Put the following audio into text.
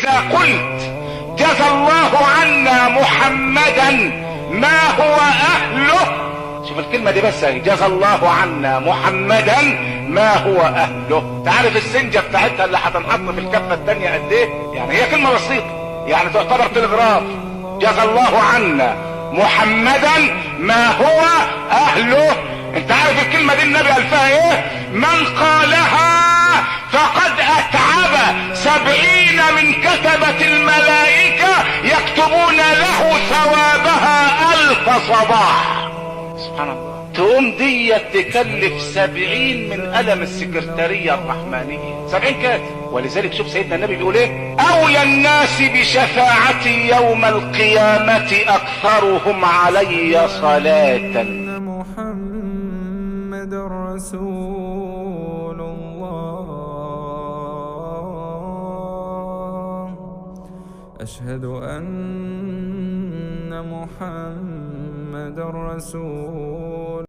اذا قلت جزى الله عنا محمدا ما هو اهله، شوف الكلمة دي بس اهي، جزى الله عنا محمدا ما هو اهله. تعرف السنجة بتاعتها اللي هتنحط في الكفة التانية قد ايه؟ يعني هي كلمة بسيطة، يعني تعتبر تلغراف. جزى الله عنا محمدا ما هو اهله. انت عارف الكلمة دي النبي قال فيها ايه؟ من قالها فقد اتعب 70 من كتبة الملائكة يكتبون له ثوابها 1000 صباح. سبحان الله. تقوم دي تكلف 70 من ألم السكرتارية الرحمانية، 70 كاتب. ولذلك شوف سيدنا النبي بيقول ايه؟ اولى الناس بشفاعتي يوم القيامة اكثرهم علي صلاة. محمد رسول الله، أشهد أن محمد رسول